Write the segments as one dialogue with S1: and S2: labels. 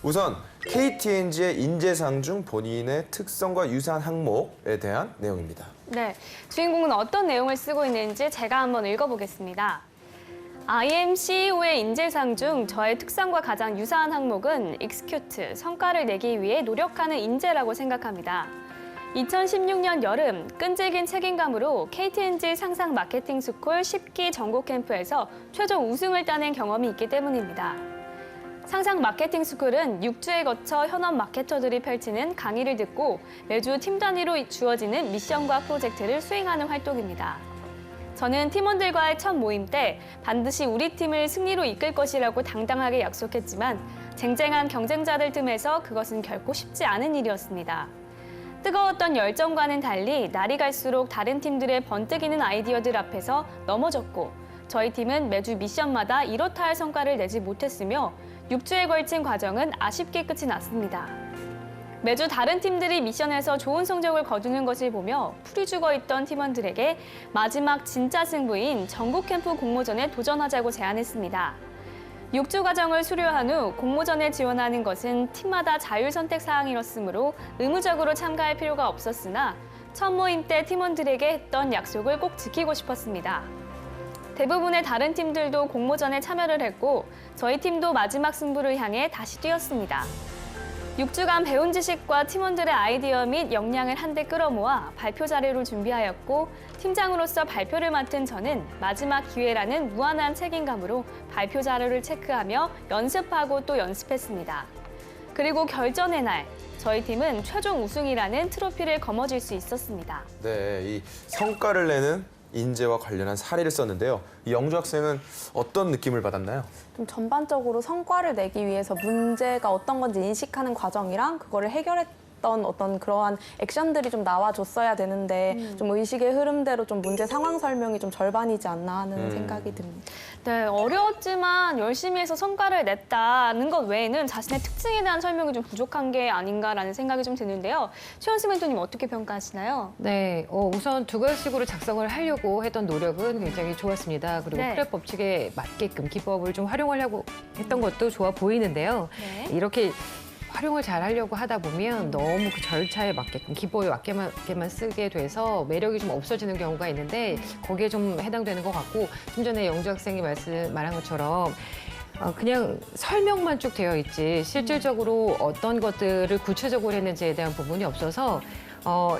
S1: 우선 KTNG의 인재상 중 본인의 특성과 유사한 항목에 대한 내용입니다.
S2: 네, 주인공은 어떤 내용을 쓰고 있는지 제가 한번 읽어보겠습니다. IM CEO의 인재상 중 저의 특성과 가장 유사한 항목은 execute, 성과를 내기 위해 노력하는 인재라고 생각합니다. 2016년 여름 끈질긴 책임감으로 KTNG 상상 마케팅 스쿨 10기 전국 캠프에서 최종 우승을 따낸 경험이 있기 때문입니다. 상상 마케팅 스쿨은 6주에 거쳐 현업 마케터들이 펼치는 강의를 듣고 매주 팀 단위로 주어지는 미션과 프로젝트를 수행하는 활동입니다. 저는 팀원들과의 첫 모임 때 반드시 우리 팀을 승리로 이끌 것이라고 당당하게 약속했지만 쟁쟁한 경쟁자들 틈에서 그것은 결코 쉽지 않은 일이었습니다. 뜨거웠던 열정과는 달리 날이 갈수록 다른 팀들의 번뜩이는 아이디어들 앞에서 넘어졌고 저희 팀은 매주 미션마다 이렇다 할 성과를 내지 못했으며 6주에 걸친 과정은 아쉽게 끝이 났습니다. 매주 다른 팀들이 미션에서 좋은 성적을 거두는 것을 보며 풀이 죽어있던 팀원들에게 마지막 진짜 승부인 전국 캠프 공모전에 도전하자고 제안했습니다. 6주 과정을 수료한 후 공모전에 지원하는 것은 팀마다 자율 선택 사항이었으므로 의무적으로 참가할 필요가 없었으나 첫 모임 때 팀원들에게 했던 약속을 꼭 지키고 싶었습니다. 대부분의 다른 팀들도 공모전에 참여를 했고 저희 팀도 마지막 승부를 향해 다시 뛰었습니다. 6주간 배운 지식과 팀원들의 아이디어 및 역량을 한데 끌어모아 발표 자료를 준비하였고 팀장으로서 발표를 맡은 저는 마지막 기회라는 무한한 책임감으로 발표 자료를 체크하며 연습하고 또 연습했습니다. 그리고 결전의 날, 저희 팀은 최종 우승이라는 트로피를 거머쥘 수 있었습니다.
S1: 네, 이 성과를 내는 인재와 관련한 사례를 썼는데요. 이 영주 학생은 어떤 느낌을 받았나요?
S3: 좀 전반적으로 성과를 내기 위해서 문제가 어떤 건지 인식하는 과정이랑 그거를 해결했던 어떤 그러한 액션들이 좀 나와줬어야 되는데 좀 의식의 흐름대로 좀 문제 상황 설명이 좀 절반이지 않나 하는 생각이 듭니다.
S2: 네, 어려웠지만 열심히 해서 성과를 냈다는 것 외에는 자신의 특징에 대한 설명이 좀 부족한 게 아닌가라는 생각이 좀 드는데요. 최원수 멘토님 어떻게 평가하시나요?
S4: 네, 우선 두 가지식으로 작성을 하려고 했던 노력은 굉장히 좋았습니다. 그리고
S2: 네.
S4: 프랩 법칙에 맞게끔 기법을 좀 활용하려고 했던 것도 좋아 보이는데요.
S2: 네.
S4: 이렇게 활용을 잘 하려고 하다 보면 너무 그 절차에 맞게끔 기법에 맞게만 쓰게 돼서 매력이 좀 없어지는 경우가 있는데 거기에 좀 해당되는 것 같고 좀 전에 영주 학생이 말한 것처럼 그냥 설명만 쭉 되어 있지 실질적으로 어떤 것들을 구체적으로 했는지에 대한 부분이 없어서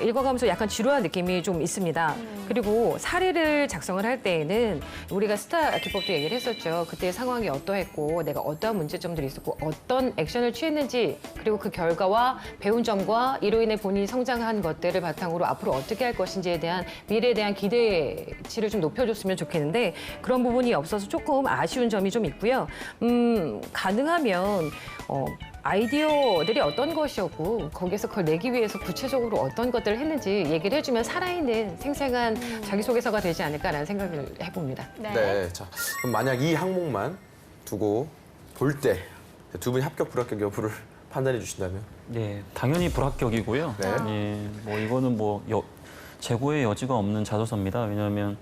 S4: 읽어가면서 약간 지루한 느낌이 좀 있습니다. 그리고 사례를 작성을 할 때에는 우리가 스타 기법도 얘기를 했었죠. 그때 상황이 어떠했고 내가 어떠한 문제점들이 있었고 어떤 액션을 취했는지 그리고 그 결과와 배운 점과 이로 인해 본인이 성장한 것들을 바탕으로 앞으로 어떻게 할 것인지에 대한 미래에 대한 기대치를 좀 높여줬으면 좋겠는데 그런 부분이 없어서 조금 아쉬운 점이 좀 있고요. 가능하면 아이디어들이 어떤 것이었고 거기에서 그걸 내기 위해서 구체적으로 어떤 것들을 했는지 얘기를 해주면 살아있는 생생한 자기소개서가 되지 않을까라는 생각을 해봅니다.
S1: 네. 자, 그럼 만약 이 항목만 두고 볼 때 두 분이 합격, 불합격 여부를 판단해 주신다면?
S5: 네, 당연히 불합격이고요.
S1: 네.
S5: 예, 뭐 이거는 뭐 재고의 여지가 없는 자소서입니다. 왜냐하면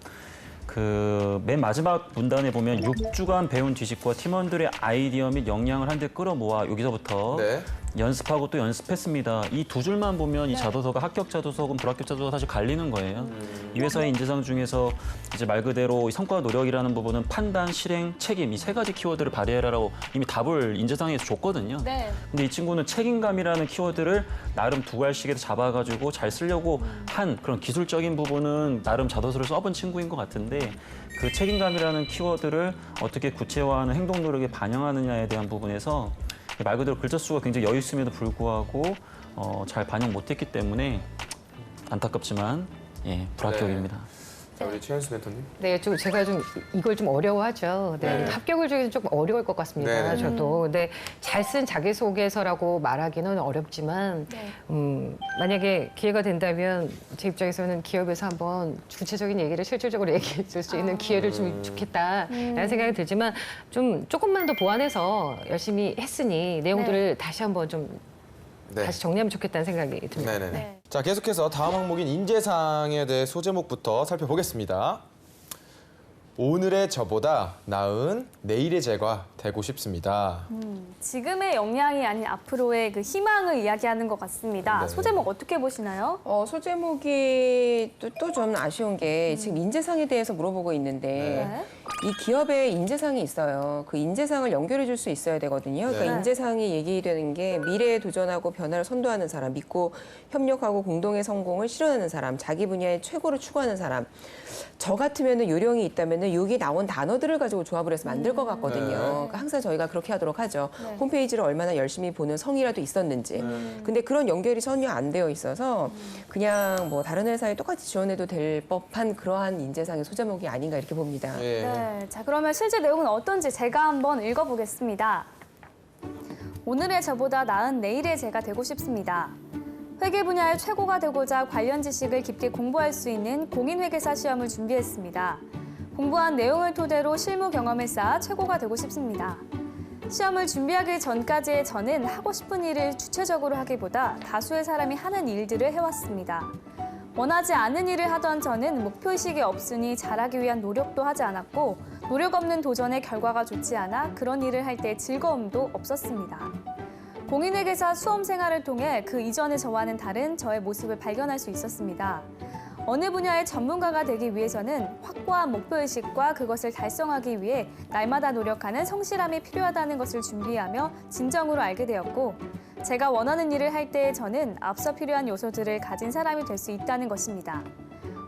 S5: 그 맨 마지막 문단에 보면 6주간 배운 지식과 팀원들의 아이디어 및 역량을 한데 끌어모아 여기서부터
S1: 네.
S5: 연습하고 또 연습했습니다. 이 두 줄만 보면 이 자소서가 합격 자소서건 불합격 자소서가 사실 갈리는 거예요. 이 회사의 인재상 중에서 이제 말 그대로 이 성과 노력이라는 부분은 판단, 실행, 책임 이 세 가지 키워드를 발휘해라라고 이미 답을 인재상에서 줬거든요.
S2: 네.
S5: 근데 이 친구는 책임감이라는 키워드를 나름 두 알씩에 잡아가지고 잘 쓰려고 한 그런 기술적인 부분은 나름 자소서를 써본 친구인 것 같은데 그 책임감이라는 키워드를 어떻게 구체화하는 행동 노력에 반영하느냐에 대한 부분에서 말 그대로 글자 수가 굉장히 여유 있음에도 불구하고 잘 반영 못했기 때문에 안타깝지만 예, 불합격입니다.
S1: 자, 우리 최현수 멘토님.
S4: 네, 제가 좀 이걸 좀 어려워하죠. 네,
S1: 네.
S4: 합격을 주기는 조금 어려울 것 같습니다.
S1: 네.
S4: 저도. 근데 잘 쓴 자기소개서라고 말하기는 어렵지만 만약에 기회가 된다면 제 입장에서는 기업에서 한번 구체적인 얘기를 실질적으로 얘기해 줄 수 있는 기회를 주면 좋겠다라는 생각이 들지만 좀 조금만 더 보완해서 열심히 했으니 내용들을 다시 한번 좀
S1: 네.
S4: 다시 정리하면 좋겠다는 생각이 듭니다.
S1: 네네네.
S2: 네.
S1: 자, 계속해서 다음 항목인 인재상에 대해 소제목부터 살펴보겠습니다. 오늘의 저보다 나은 내일의 제가 되고 싶습니다.
S2: 지금의 역량이 아닌 앞으로의 그 희망을 이야기하는 것 같습니다.
S1: 네.
S2: 소제목 어떻게 보시나요?
S6: 소제목이 또 좀 아쉬운 게 지금 인재상에 대해서 물어보고 있는데
S2: 네.
S6: 이 기업에 인재상이 있어요. 그 인재상을 연결해 줄 수 있어야 되거든요. 그러니까
S2: 네.
S6: 인재상이 얘기되는 게 미래에 도전하고 변화를 선도하는 사람, 믿고 협력하고 공동의 성공을 실현하는 사람, 자기 분야의 최고를 추구하는 사람. 저 같으면은 요령이 있다면은 여기 나온 단어들을 가지고 조합을 해서 만들 것 같거든요.
S1: 네.
S6: 그러니까 항상 저희가 그렇게 하도록 하죠.
S2: 네.
S6: 홈페이지를 얼마나 열심히 보는 성이라도 있었는지. 근데 그런 연결이 전혀 안 되어 있어서 그냥 뭐 다른 회사에 똑같이 지원해도 될 법한 그러한 인재상의 소제목이 아닌가 이렇게 봅니다.
S1: 예.
S2: 네, 자 그러면 실제 내용은 어떤지 제가 한번 읽어보겠습니다. 오늘의 저보다 나은 내일의 제가 되고 싶습니다. 회계 분야의 최고가 되고자 관련 지식을 깊게 공부할 수 있는 공인회계사 시험을 준비했습니다. 공부한 내용을 토대로 실무 경험을 쌓아 최고가 되고 싶습니다. 시험을 준비하기 전까지의 저는 하고 싶은 일을 주체적으로 하기보다 다수의 사람이 하는 일들을 해왔습니다. 원하지 않은 일을 하던 저는 목표의식이 없으니 잘하기 위한 노력도 하지 않았고 노력 없는 도전의 결과가 좋지 않아 그런 일을 할 때 즐거움도 없었습니다. 공인회계사 수험 생활을 통해 그 이전의 저와는 다른 저의 모습을 발견할 수 있었습니다. 어느 분야의 전문가가 되기 위해서는 확고한 목표의식과 그것을 달성하기 위해 날마다 노력하는 성실함이 필요하다는 것을 준비하며 진정으로 알게 되었고 제가 원하는 일을 할 때의 저는 앞서 필요한 요소들을 가진 사람이 될 수 있다는 것입니다.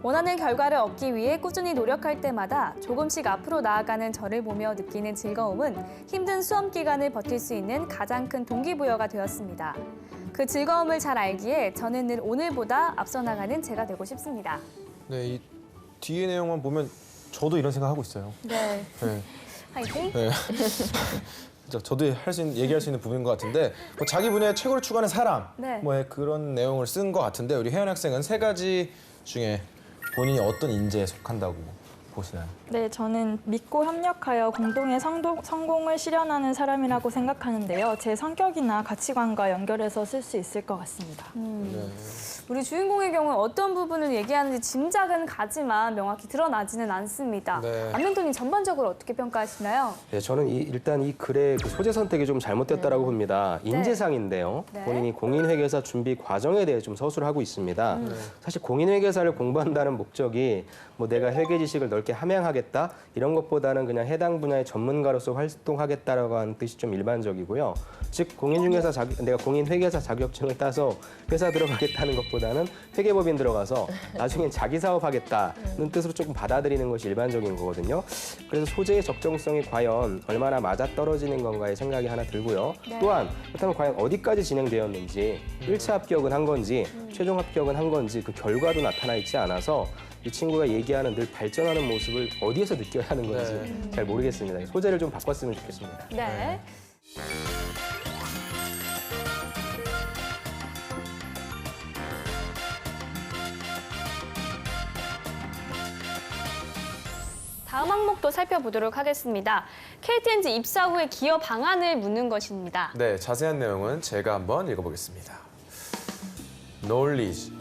S2: 원하는 결과를 얻기 위해 꾸준히 노력할 때마다 조금씩 앞으로 나아가는 저를 보며 느끼는 즐거움은 힘든 수험 기간을 버틸 수 있는 가장 큰 동기부여가 되었습니다. 그 즐거움을 잘 알기에 저는 늘 오늘보다 앞서 나가는 제가 되고 싶습니다.
S1: 네, 이 뒤에 내용만 보면 저도 이런 생각하고 있어요.
S2: 네.
S1: 네.
S2: 화이팅!
S1: 네. 진짜 저도 얘기할 수 있는 부분인 것 같은데 뭐 자기 분야의 최고를 추구하는 사람
S2: 네.
S1: 뭐 그런 내용을 쓴 것 같은데 우리 혜연 학생은 세 가지 중에 본인이 어떤 인재에 속한다고 보시나요?
S7: 네, 저는 믿고 협력하여 공동의 성공을 실현하는 사람이라고 생각하는데요. 제 성격이나 가치관과 연결해서 쓸 수 있을 것 같습니다.
S1: 네.
S2: 우리 주인공의 경우는 어떤 부분을 얘기하는지 짐작은 가지만 명확히 드러나지는 않습니다.
S1: 네.
S2: 안민도님 전반적으로 어떻게 평가하시나요?
S8: 네, 저는 일단 이 글의 그 소재 선택이 좀 잘못됐다라고 봅니다. 인재상인데요.
S2: 네.
S8: 본인이 공인회계사 준비 과정에 대해 좀 서술을 하고 있습니다. 사실 공인회계사를 공부한다는 목적이 뭐 내가 회계 지식을 넓게 함양하겠다 이런 것보다는 그냥 해당 분야의 전문가로서 활동하겠다라고 하는 뜻이 좀 일반적이고요. 즉 내가 공인회계사 자격증을 따서 회사 들어가겠다는 것보다는 회계법인 들어가서 나중엔 자기 사업하겠다는 뜻으로 조금 받아들이는 것이 일반적인 거거든요. 그래서 소재의 적정성이 과연 얼마나 맞아떨어지는 건가의 생각이 하나 들고요. 또한 그렇다면 과연 어디까지 진행되었는지 1차 합격은 한 건지 최종 합격은 한 건지 그 결과도 나타나 있지 않아서 이 친구가 얘기하는 늘 발전하는 모습을 어디에서 느껴야 하는 건지 잘 모르겠습니다. 소재를 좀 바꿨으면 좋겠습니다.
S2: 네. 다음 항목도 살펴보도록 하겠습니다. KTNG 입사 후의 기여 방안을 묻는 것입니다.
S1: 네, 자세한 내용은 제가 한번 읽어보겠습니다. Knowledge,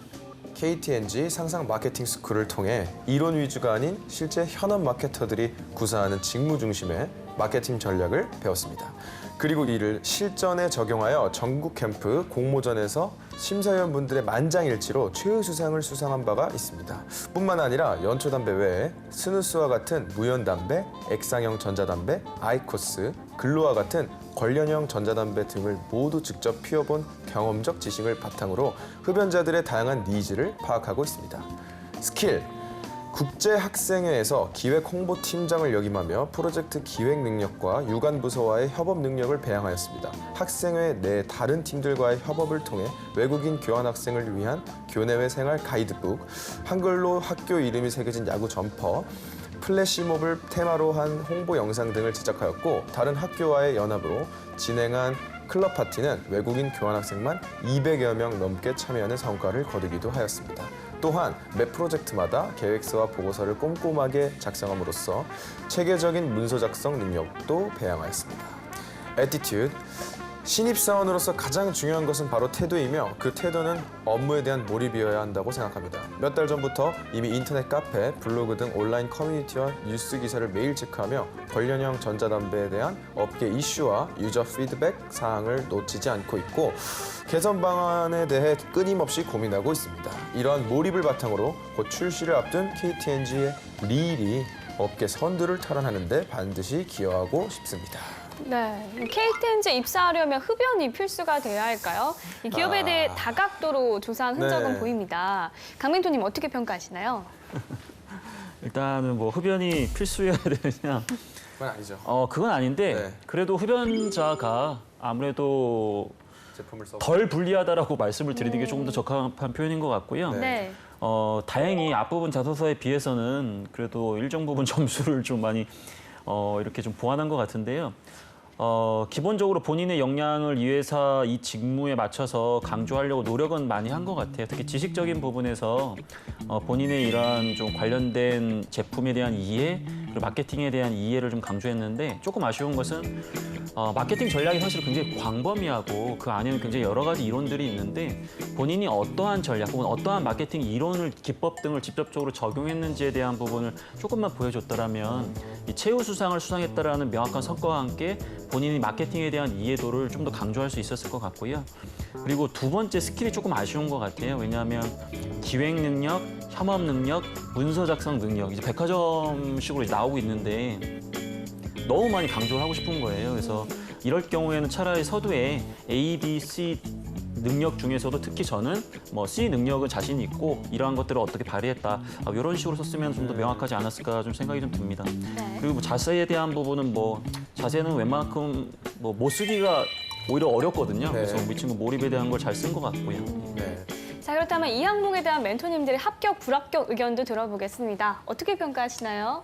S1: KTNG 상상 마케팅 스쿨을 통해 이론 위주가 아닌 실제 현업 마케터들이 구사하는 직무 중심의 마케팅 전략을 배웠습니다. 그리고 이를 실전에 적용하여 전국 캠프 공모전에서 심사위원분들의 만장일치로 최우수상을 수상한 바가 있습니다. 뿐만 아니라 연초담배 외에 스누스와 같은 무연담배, 액상형 전자담배, 아이코스, 글로와 같은 관련형 전자담배 등을 모두 직접 피워본 경험적 지식을 바탕으로 흡연자들의 다양한 니즈를 파악하고 있습니다. 스킬, 국제학생회에서 기획홍보팀장을 역임하며 프로젝트 기획 능력과 유관부서와의 협업 능력을 배양하였습니다. 학생회 내 다른 팀들과의 협업을 통해 외국인 교환학생을 위한 교내외 생활 가이드북, 한글로 학교 이름이 새겨진 야구 점퍼, 플래시몹을 테마로 한 홍보 영상 등을 제작하였고 다른 학교와의 연합으로 진행한 클럽 파티는 외국인 교환학생만 200여 명 넘게 참여하는 성과를 거두기도 하였습니다. 또한 매 프로젝트마다 계획서와 보고서를 꼼꼼하게 작성함으로써 체계적인 문서 작성 능력도 배양하였습니다. 애티튜드, 신입사원으로서 가장 중요한 것은 바로 태도이며 그 태도는 업무에 대한 몰입이어야 한다고 생각합니다. 몇 달 전부터 이미 인터넷 카페, 블로그 등 온라인 커뮤니티와 뉴스 기사를 매일 체크하며 관련형 전자담배에 대한 업계 이슈와 유저 피드백 사항을 놓치지 않고 있고 개선 방안에 대해 끊임없이 고민하고 있습니다. 이러한 몰입을 바탕으로 곧 출시를 앞둔 KT&G의 릴이 업계 선두를 탈환하는 데 반드시 기여하고 싶습니다.
S2: 네, KT&G 입사하려면 흡연이 필수가 돼야 할까요? 이 기업에 대해 다각도로 조사한 흔적은
S1: 네.
S2: 보입니다. 강민토님 어떻게 평가하시나요?
S5: 일단은 뭐 흡연이 필수여야 되느냐?
S1: 그건 아니죠.
S5: 그건 아닌데
S1: 네.
S5: 그래도 흡연자가 아무래도
S1: 제품을 써.
S5: 덜 불리하다라고 말씀을 드리는 게 조금 더 적합한 표현인 것 같고요.
S2: 네.
S5: 다행히 앞부분 자소서에 비해서는 그래도 일정 부분 점수를 좀 많이 이렇게 좀 보완한 것 같은데요. 기본적으로 본인의 역량을 이 회사 이 직무에 맞춰서 강조하려고 노력은 많이 한 것 같아요. 특히 지식적인 부분에서 본인의 이러한 좀 관련된 제품에 대한 이해, 그리고 마케팅에 대한 이해를 좀 강조했는데 조금 아쉬운 것은 마케팅 전략이 사실 굉장히 광범위하고 그 안에는 굉장히 여러 가지 이론들이 있는데 본인이 어떠한 전략 혹은 어떠한 마케팅 이론을 기법 등을 직접적으로 적용했는지에 대한 부분을 조금만 보여줬더라면 이 최우 수상을 수상했다라는 명확한 성과와 함께 본인이 마케팅에 대한 이해도를 좀 더 강조할 수 있었을 것 같고요. 그리고 두 번째 스킬이 조금 아쉬운 것 같아요. 왜냐하면 기획 능력, 협업 능력, 문서 작성 능력 이제 백화점식으로 이제 나오고 있는데 너무 많이 강조를 하고 싶은 거예요. 그래서 이럴 경우에는 차라리 서두에 A, B, C 능력 중에서도 특히 저는 뭐 C 능력은 자신이 있고 이러한 것들을 어떻게 발휘했다. 이런 식으로 썼으면 좀 더 명확하지 않았을까 좀 생각이 좀 듭니다.
S2: 네.
S5: 그리고 뭐 자세에 대한 부분은 뭐 자세는 웬만큼 뭐 못 쓰기가 오히려 어렵거든요.
S1: 네.
S5: 그래서 이 친구 몰입에 대한 걸 잘 쓴 것 같고요.
S1: 네.
S2: 자, 그렇다면 이 항목에 대한 멘토님들의 합격, 불합격 의견도 들어보겠습니다. 어떻게 평가하시나요?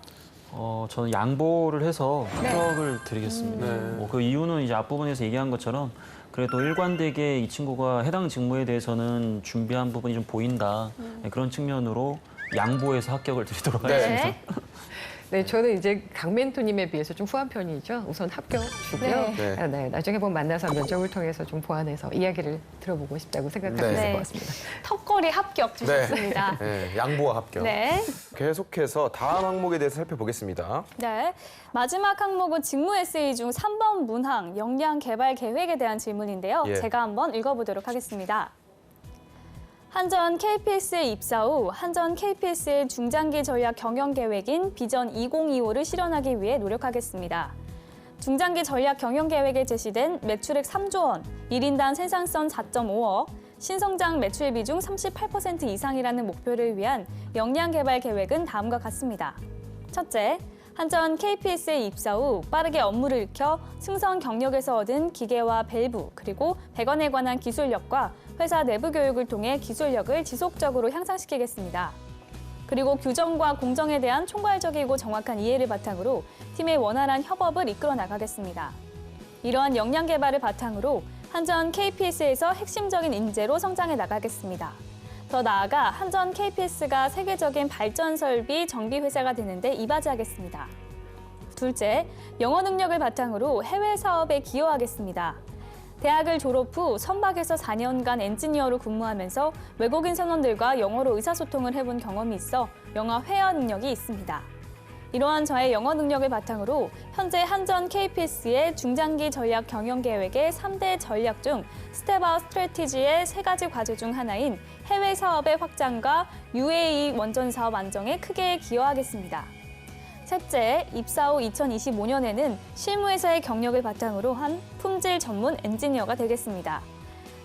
S5: 저는 양보를 해서
S2: 네.
S5: 합격을 드리겠습니다.
S1: 네.
S5: 그 이유는 이제 앞부분에서 얘기한 것처럼 그래도 일관되게 이 친구가 해당 직무에 대해서는 준비한 부분이 좀 보인다. 네, 그런 측면으로 양보해서 합격을 드리도록 하겠습니다.
S2: 네.
S4: 네, 저는 이제 강멘토님에 비해서 좀 후한 편이죠. 우선 합격 주고요.
S1: 네.
S4: 네, 나중에 한번 만나서 면접을 통해서 좀 보완해서 이야기를 들어보고 싶다고 생각하고
S1: 네.
S4: 있을
S2: 네.
S4: 것 같습니다.
S2: 턱걸이 합격 주셨습니다.
S1: 네, 양보와 합격.
S2: 네.
S1: 계속해서 다음 항목에 대해서 살펴보겠습니다.
S2: 네. 마지막 항목은 직무 에세이 중 3번 문항, 역량 개발 계획에 대한 질문인데요.
S1: 예.
S2: 제가 한번 읽어보도록 하겠습니다. 한전 KPS에 입사 후 한전 KPS의 중장기 전략 경영 계획인 비전 2025를 실현하기 위해 노력하겠습니다. 중장기 전략 경영 계획에 제시된 매출액 3조 원, 1인당 생산성 4.5억, 신성장 매출 비중 38% 이상이라는 목표를 위한 역량 개발 계획은 다음과 같습니다. 첫째, 한전 KPS에 입사 후 빠르게 업무를 익혀 승선 경력에서 얻은 기계와 밸브 그리고 배관에 관한 기술력과 회사 내부 교육을 통해 기술력을 지속적으로 향상시키겠습니다. 그리고 규정과 공정에 대한 총괄적이고 정확한 이해를 바탕으로 팀의 원활한 협업을 이끌어 나가겠습니다. 이러한 역량 개발을 바탕으로 한전 KPS에서 핵심적인 인재로 성장해 나가겠습니다. 더 나아가 한전 KPS가 세계적인 발전 설비 정비 회사가 되는데 이바지하겠습니다. 둘째, 영어 능력을 바탕으로 해외 사업에 기여하겠습니다. 대학을 졸업 후 선박에서 4년간 엔지니어로 근무하면서 외국인 선원들과 영어로 의사소통을 해본 경험이 있어 영어 회화 능력이 있습니다. 이러한 저의 영어 능력을 바탕으로 현재 한전 KPS의 중장기 전략 경영 계획의 3대 전략 중 스텝아웃 스트래티지의 3가지 과제 중 하나인 해외 사업의 확장과 UAE 원전 사업 안정에 크게 기여하겠습니다. 셋째, 입사 후 2025년에는 실무회사의 경력을 바탕으로 한 품질 전문 엔지니어가 되겠습니다.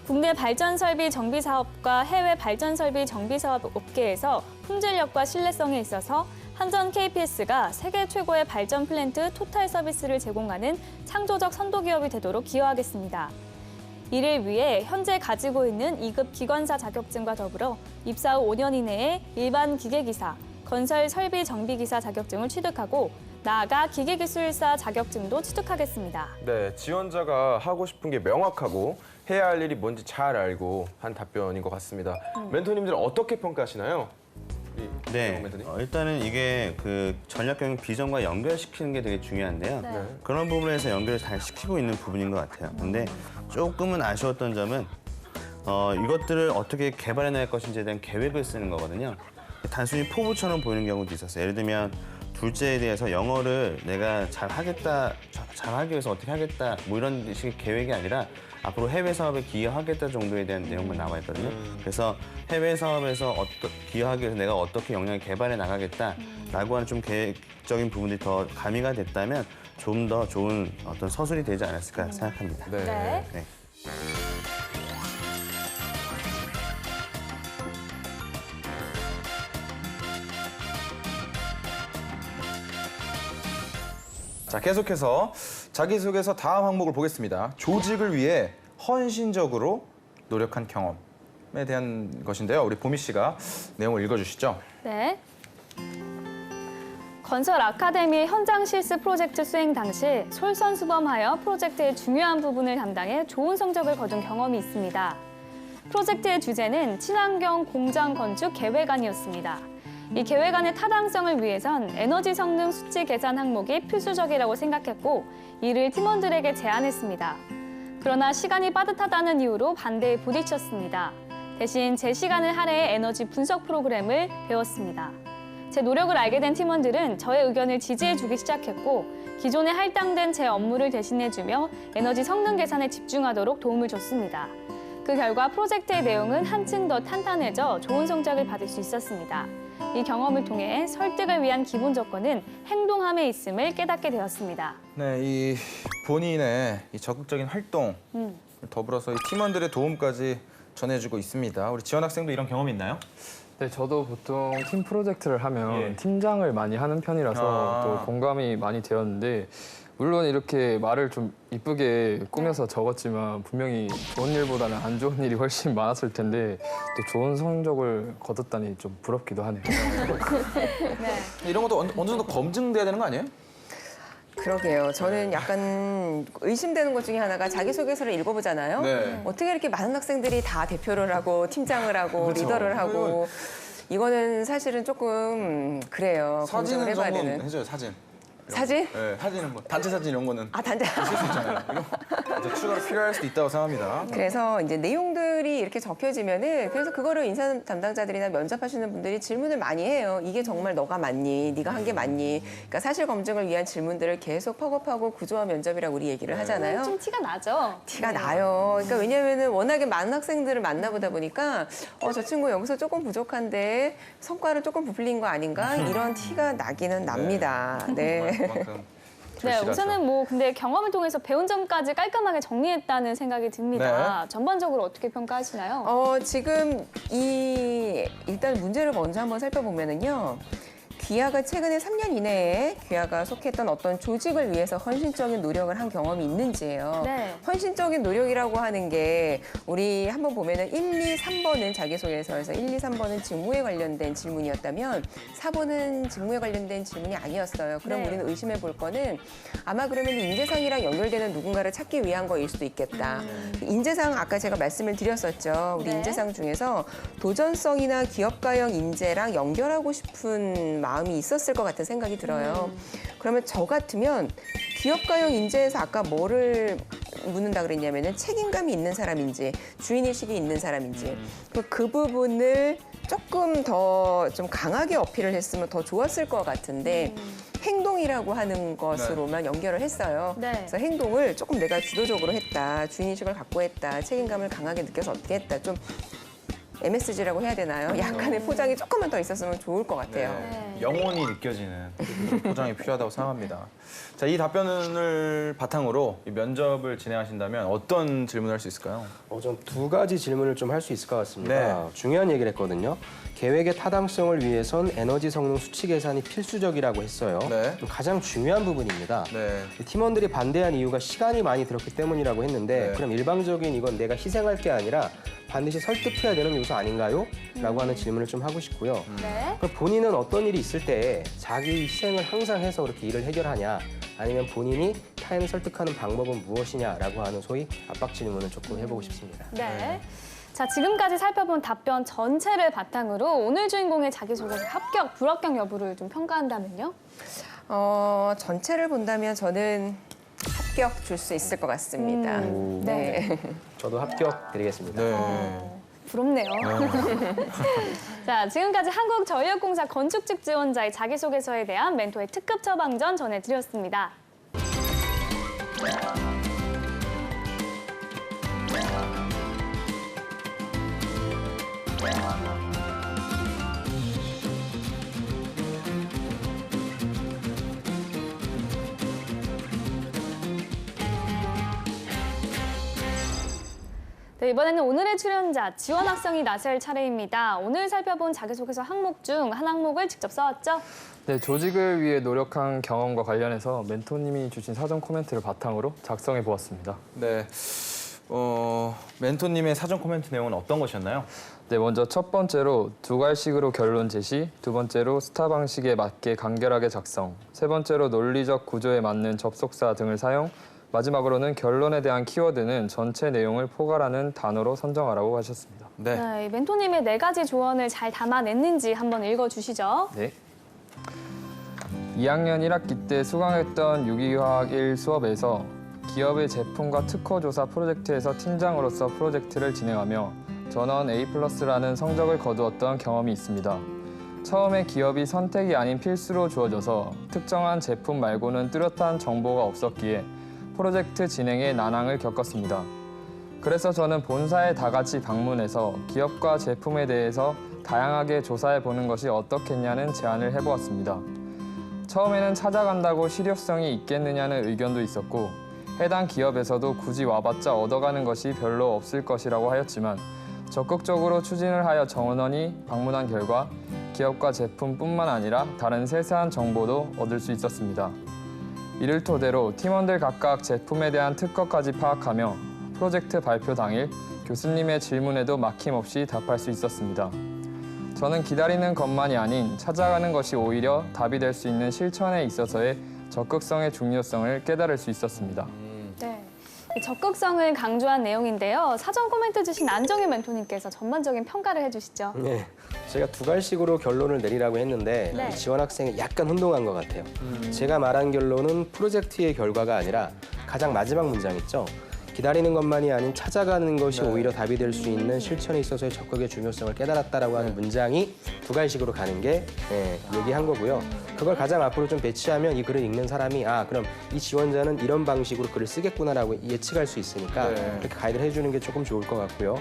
S2: 국내 발전설비 정비 사업과 해외 발전설비 정비 사업 업계에서 품질력과 신뢰성에 있어서 한전 KPS가 세계 최고의 발전 플랜트 토탈 서비스를 제공하는 창조적 선도기업이 되도록 기여하겠습니다. 이를 위해 현재 가지고 있는 2급 기관사 자격증과 더불어 입사 후 5년 이내에 일반 기계기사, 건설 설비 정비기사 자격증을 취득하고 나아가 기계기술사 자격증도 취득하겠습니다.
S1: 네, 지원자가 하고 싶은 게 명확하고 해야 할 일이 뭔지 잘 알고 한 답변인 것 같습니다. 멘토님들은 어떻게 평가하시나요?
S9: 네,
S1: 멘토님?
S9: 일단은 이게 그 전략 경영 비전과 연결시키는 게 되게 중요한데요. 그런 부분에서 연결을 잘 시키고 있는 부분인 것 같아요. 근데 조금은 아쉬웠던 점은 이것들을 어떻게 개발해 나갈 것인지에 대한 계획을 쓰는 거거든요. 단순히 포부처럼 보이는 경우도 있었어요. 예를 들면 둘째에 대해서 영어를 내가 잘하기 위해서 어떻게 하겠다 뭐 이런 식의 계획이 아니라 앞으로 해외 사업에 기여하겠다 정도에 대한 내용만 나와 있거든요. 그래서 해외 사업에서 기여하기 위해서 내가 어떻게 역량을 개발해 나가겠다라고 하는 좀 계획적인 부분들이 더 가미가 됐다면 좀 더 좋은 어떤 서술이 되지 않았을까 생각합니다.
S2: 네.
S9: 네.
S10: 자, 계속해서 자기소개서 다음 항목을 보겠습니다. 조직을 위해 헌신적으로 노력한 경험에 대한 것인데요. 우리 보미 씨가 내용을 읽어주시죠.
S2: 네. 건설 아카데미 현장 실습 프로젝트 수행 당시 솔선수범하여 프로젝트의 중요한 부분을 담당해 좋은 성적을 거둔 경험이 있습니다. 프로젝트의 주제는 친환경 공장 건축 계획안이었습니다. 이 계획안의 타당성을 위해선 에너지 성능 수치 계산 항목이 필수적이라고 생각했고 이를 팀원들에게 제안했습니다. 그러나 시간이 빠듯하다는 이유로 반대에 부딪혔습니다. 대신 제 시간을 할애해 에너지 분석 프로그램을 배웠습니다. 제 노력을 알게 된 팀원들은 저의 의견을 지지해주기 시작했고 기존에 할당된 제 업무를 대신해주며 에너지 성능 계산에 집중하도록 도움을 줬습니다. 그 결과 프로젝트의 내용은 한층 더 탄탄해져 좋은 성적을 받을 수 있었습니다. 이 경험을 통해 설득을 위한 기본 조건은 행동함에 있음을 깨닫게 되었습니다.
S10: 네, 이 본인의 이 적극적인 활동 더불어서 이 팀원들의 도움까지 전해주고 있습니다. 우리 지원 학생도 이런 경험이 있나요?
S11: 네, 저도 보통 팀 프로젝트를 하면 팀장을 많이 하는 편이라서 또 공감이 많이 되었는데 물론 이렇게 말을 좀 이쁘게 꾸며서 적었지만 분명히 좋은 일보다는 안 좋은 일이 훨씬 많았을 텐데 또 좋은 성적을 거뒀다니 좀 부럽기도 하네요.
S10: 이런 것도 어느 정도 검증돼야 되는 거 아니에요?
S6: 그러게요. 저는 약간 의심되는 것 중에 하나가 자기소개서를 읽어보잖아요.
S10: 네.
S6: 어떻게 이렇게 많은 학생들이 다 대표를 하고 팀장을 하고
S10: 그렇죠.
S6: 리더를 하고 이거는 사실은 조금 그래요. 검증을
S10: 사진은
S6: 해봐야
S10: 정도
S6: 되는.
S10: 해줘요, 사진.
S6: 사진?
S10: 네, 사진은 뭐 단체 사진 이런 거는
S6: 아, 단체.
S10: 있을 수 있잖아요. 이거 추가로 필요할 수도 있다고 생각합니다.
S6: 그래서 이제 내용들이 이렇게 적혀지면은 그래서 그거를 인사 담당자들이나 면접하시는 분들이 질문을 많이 해요. 이게 정말 너가 맞니? 네가 한 게 맞니? 그러니까 사실 검증을 위한 질문들을 계속 퍽업하고 구조화 면접이라고 우리 얘기를 하잖아요.
S2: 좀 티가 나죠?
S6: 티가 나요. 그러니까 왜냐면은 워낙에 많은 학생들을 만나보다 보니까 저 친구 여기서 조금 부족한데 성과를 조금 부풀린 거 아닌가? 이런 티가 나기는 납니다. 네.
S10: 그만큼
S2: 네,
S10: 절실하죠.
S2: 우선은 뭐 근데 경험을 통해서 배운 점까지 깔끔하게 정리했다는 생각이 듭니다. 전반적으로 어떻게 평가하시나요?
S6: 지금 일단 문제를 먼저 한번 살펴보면은요. 귀하가 최근에 3년 이내에 귀하가 속했던 어떤 조직을 위해서 헌신적인 노력을 한 경험이 있는지예요.
S2: 네.
S6: 헌신적인 노력이라고 하는 게 우리 한번 보면은 1, 2, 3번은 자기소개서에서 1, 2, 3번은 직무에 관련된 질문이었다면 4번은 직무에 관련된 질문이 아니었어요. 그럼
S2: 네.
S6: 우리는 의심해 볼 거는 아마 그러면 인재상이랑 연결되는 누군가를 찾기 위한 거일 수도 있겠다. 인재상 아까 제가 말씀을 드렸었죠. 우리
S2: 네.
S6: 인재상 중에서 도전성이나 기업가형 인재랑 연결하고 싶은 마음이 있었을 것 같은 생각이 들어요. 그러면 저 같으면 기업가형 인재에서 아까 뭐를 묻는다 그랬냐면은 책임감이 있는 사람인지 주인의식이 있는 사람인지 그 부분을 조금 더 좀 강하게 어필을 했으면 더 좋았을 것 같은데 행동이라고 하는 것으로만 연결을 했어요.
S2: 네.
S6: 그래서 행동을 조금 내가 주도적으로 했다. 주인의식을 갖고 했다. 책임감을 강하게 느껴서 어떻게 했다. 좀 MSG라고 해야 되나요? 약간의 포장이 조금만 더 있었으면 좋을 것 같아요.
S10: 영혼이 느껴지는 포장이 필요하다고 생각합니다. 자, 이 답변을 바탕으로 이 면접을 진행하신다면 어떤 질문을 할 수 있을까요?
S8: 좀 두 가지 질문을 좀 할 수 있을 것 같습니다.
S10: 네.
S8: 중요한 얘기를 했거든요. 계획의 타당성을 위해선 에너지 성능 수치 계산이 필수적이라고 했어요.
S10: 네.
S8: 가장 중요한 부분입니다.
S10: 네.
S8: 팀원들이 반대한 이유가 시간이 많이 들었기 때문이라고 했는데
S10: 네.
S8: 그럼 일방적인 이건 내가 희생할 게 아니라 반드시 설득해야 되는 요소 아닌가요? 라고 하는 질문을 좀 하고 싶고요.
S2: 네.
S8: 그럼 본인은 어떤 일이 있을 때 자기 희생을 항상 해서 그렇게 일을 해결하냐 아니면 본인이 타인을 설득하는 방법은 무엇이냐라고 하는 소위 압박 질문을 조금 해보고 싶습니다.
S2: 네. 자, 지금까지 살펴본 답변 전체를 바탕으로 오늘 주인공의 자기소개서 합격, 불합격 여부를 좀 평가한다면요?
S6: 전체를 본다면 저는 합격 줄 수 있을 것 같습니다. 네.
S8: 저도 합격 드리겠습니다.
S2: 부럽네요. 자, 지금까지 한국전력공사 건축직 지원자의 자기소개서에 대한 멘토의 특급 처방전 전해드렸습니다. 네, 이번에는 오늘의 출연자, 지원 학생이 나설 차례입니다. 오늘 살펴본 자기소개서 항목 중 한 항목을 직접 써왔죠?
S11: 네, 조직을 위해 노력한 경험과 관련해서 멘토님이 주신 사전 코멘트를 바탕으로 작성해 보았습니다.
S10: 네. 멘토님의 사전 코멘트 내용은 어떤 것이었나요?
S11: 네, 먼저 첫 번째로 두 갈식으로 결론 제시, 두 번째로 스타 방식에 맞게 간결하게 작성, 세 번째로 논리적 구조에 맞는 접속사 등을 사용, 마지막으로는 결론에 대한 키워드는 전체 내용을 포괄하는 단어로 선정하라고 하셨습니다.
S2: 네, 멘토님의 4가지 조언을 잘 담아냈는지 한번 읽어주시죠.
S11: 네. 2학년 1학기 때 수강했던 유기화학 1 수업에서 기업의 제품과 특허 조사 프로젝트에서 팀장으로서 프로젝트를 진행하며 전원 A+라는 성적을 거두었던 경험이 있습니다. 처음에 기업이 선택이 아닌 필수로 주어져서 특정한 제품 말고는 뚜렷한 정보가 없었기에 프로젝트 진행에 난항을 겪었습니다. 그래서 저는 본사에 다 같이 방문해서 기업과 제품에 대해서 다양하게 조사해 보는 것이 어떻겠냐는 제안을 해보았습니다. 처음에는 찾아간다고 실효성이 있겠느냐는 의견도 있었고 해당 기업에서도 굳이 와봤자 얻어가는 것이 별로 없을 것이라고 하였지만 적극적으로 추진을 하여 전원이 방문한 결과 기업과 제품뿐만 아니라 다른 세세한 정보도 얻을 수 있었습니다. 이를 토대로 팀원들 각각 제품에 대한 특허까지 파악하며 프로젝트 발표 당일 교수님의 질문에도 막힘없이 답할 수 있었습니다. 저는 기다리는 것만이 아닌 찾아가는 것이 오히려 답이 될 수 있는 실천에 있어서의 적극성의 중요성을 깨달을 수 있었습니다.
S2: 네, 이 적극성을 강조한 내용인데요. 사전 코멘트 주신 안정희 멘토님께서 전반적인 평가를 해주시죠.
S8: 네, 제가 두 갈식으로 결론을 내리라고 했는데
S2: 네.
S8: 지원 학생이 약간 혼동한 것 같아요. 제가 말한 결론은 프로젝트의 결과가 아니라 가장 마지막 문장 있죠. 기다리는 것만이 아닌 찾아가는 것이 오히려 답이 될 수 있는 실천에 있어서의 적극의 중요성을 깨달았다라고 하는 문장이 두 갈식으로 가는 게 얘기한 거고요. 그걸 가장 앞으로 좀 배치하면 이 글을 읽는 사람이 그럼 이 지원자는 이런 방식으로 글을 쓰겠구나라고 예측할 수 있으니까 그렇게 가이드를 해주는 게 조금 좋을 것 같고요.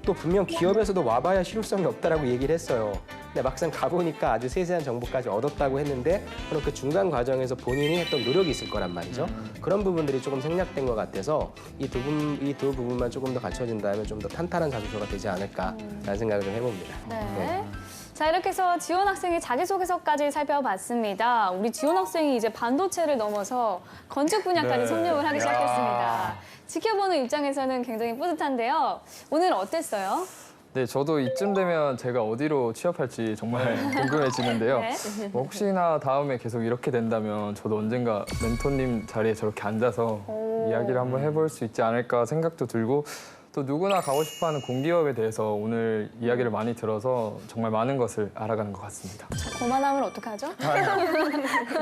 S8: 또 분명 기업에서도 와봐야 실효성이 없다라고 얘기를 했어요. 근데 막상 가보니까 아주 세세한 정보까지 얻었다고 했는데 그럼 그 중간 과정에서 본인이 했던 노력이 있을 거란 말이죠. 그런 부분들이 조금 생략된 것 같아서 이 두 부분만 조금 더 갖춰진다면 좀 더 탄탄한 자소서가 되지 않을까라는 생각을 좀 해봅니다.
S2: 네. 자, 이렇게 해서 지원 학생의 자기소개서까지 살펴봤습니다. 우리 지원 학생이 이제 반도체를 넘어서 건축 분야까지 섭렵을 하기 시작했습니다. 지켜보는 입장에서는 굉장히 뿌듯한데요. 오늘 어땠어요?
S11: 네, 저도 이쯤 되면 제가 어디로 취업할지 정말 궁금해지는데요.
S2: 네.
S11: 뭐 혹시나 다음에 계속 이렇게 된다면 저도 언젠가 멘토님 자리에 저렇게 앉아서 이야기를 한번 해볼 수 있지 않을까 생각도 들고 또 누구나 가고 싶어하는 공기업에 대해서 오늘 이야기를 많이 들어서 정말 많은 것을 알아가는 것 같습니다.
S2: 거만하면 어떡하죠?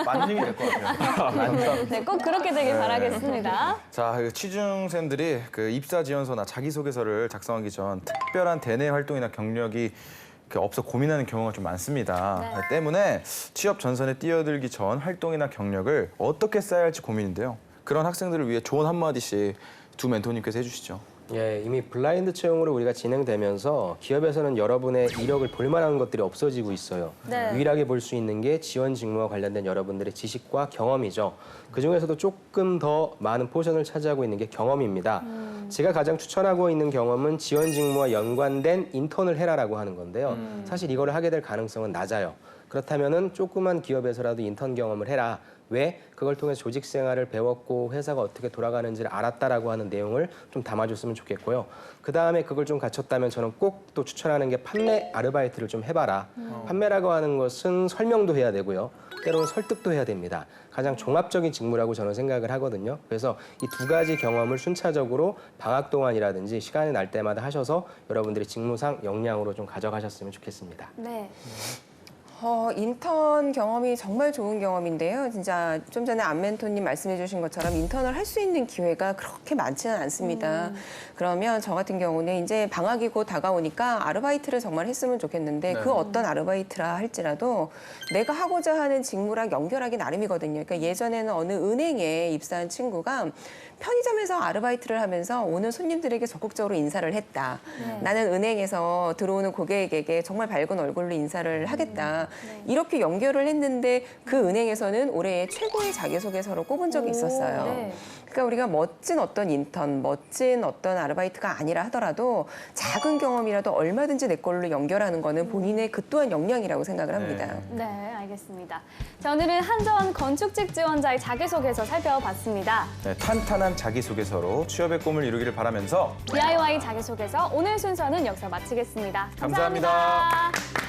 S10: 만능이 될 것 같아요.
S2: 네, 꼭 그렇게 되길 바라겠습니다.
S10: 자, 그 취준생들이 그 입사 지원서나 자기소개서를 작성하기 전 특별한 대내 활동이나 경력이 없어 고민하는 경우가 좀 많습니다. 때문에 취업 전선에 뛰어들기 전 활동이나 경력을 어떻게 쌓아야 할지 고민인데요. 그런 학생들을 위해 조언 한마디씩 두 멘토님께서 해주시죠.
S8: 예, 이미 블라인드 채용으로 우리가 진행되면서 기업에서는 여러분의 이력을 볼 만한 것들이 없어지고 있어요.
S2: 네.
S8: 유일하게 볼 수 있는 게 지원 직무와 관련된 여러분들의 지식과 경험이죠. 그중에서도 조금 더 많은 포션을 차지하고 있는 게 경험입니다. 제가 가장 추천하고 있는 경험은 지원 직무와 연관된 인턴을 해라라고 하는 건데요. 사실 이거를 하게 될 가능성은 낮아요. 그렇다면은 조그만 기업에서라도 인턴 경험을 해라. 왜? 그걸 통해서 조직 생활을 배웠고 회사가 어떻게 돌아가는지를 알았다라고 하는 내용을 좀 담아줬으면 좋겠고요. 그다음에 그걸 좀 갖췄다면 저는 꼭 또 추천하는 게 판매 아르바이트를 좀 해봐라. 판매라고 하는 것은 설명도 해야 되고요. 때로는 설득도 해야 됩니다. 가장 종합적인 직무라고 저는 생각을 하거든요. 그래서 이 두 가지 경험을 순차적으로 방학 동안이라든지 시간이 날 때마다 하셔서 여러분들이 직무상 역량으로 좀 가져가셨으면 좋겠습니다.
S2: 네.
S6: 인턴 경험이 정말 좋은 경험인데요. 진짜 좀 전에 안멘토님 말씀해 주신 것처럼 인턴을 할 수 있는 기회가 그렇게 많지는 않습니다. 그러면 저 같은 경우는 이제 방학이 곧 다가오니까 아르바이트를 정말 했으면 좋겠는데 그 어떤 아르바이트라 할지라도 내가 하고자 하는 직무랑 연결하기 나름이거든요. 그러니까 예전에는 어느 은행에 입사한 친구가 편의점에서 아르바이트를 하면서 오는 손님들에게 적극적으로 인사를 했다. 나는 은행에서 들어오는 고객에게 정말 밝은 얼굴로 인사를 하겠다. 이렇게 연결을 했는데 그 은행에서는 올해의 최고의 자기소개서로 꼽은 적이 있었어요.
S2: 네.
S6: 그러니까 우리가 멋진 어떤 인턴, 멋진 어떤 아르바이트가 아니라 하더라도 작은 경험이라도 얼마든지 내 걸로 연결하는 거는 본인의 그 또한 역량이라고 생각을 합니다.
S2: 네, 알겠습니다. 자, 오늘은 한전 건축직 지원자의 자기소개서 살펴봤습니다.
S10: 네, 탄탄한 자기소개서로 취업의 꿈을 이루기를 바라면서
S2: DIY 자기소개서 오늘 순서는 여기서 마치겠습니다.
S10: 감사합니다.
S2: 감사합니다.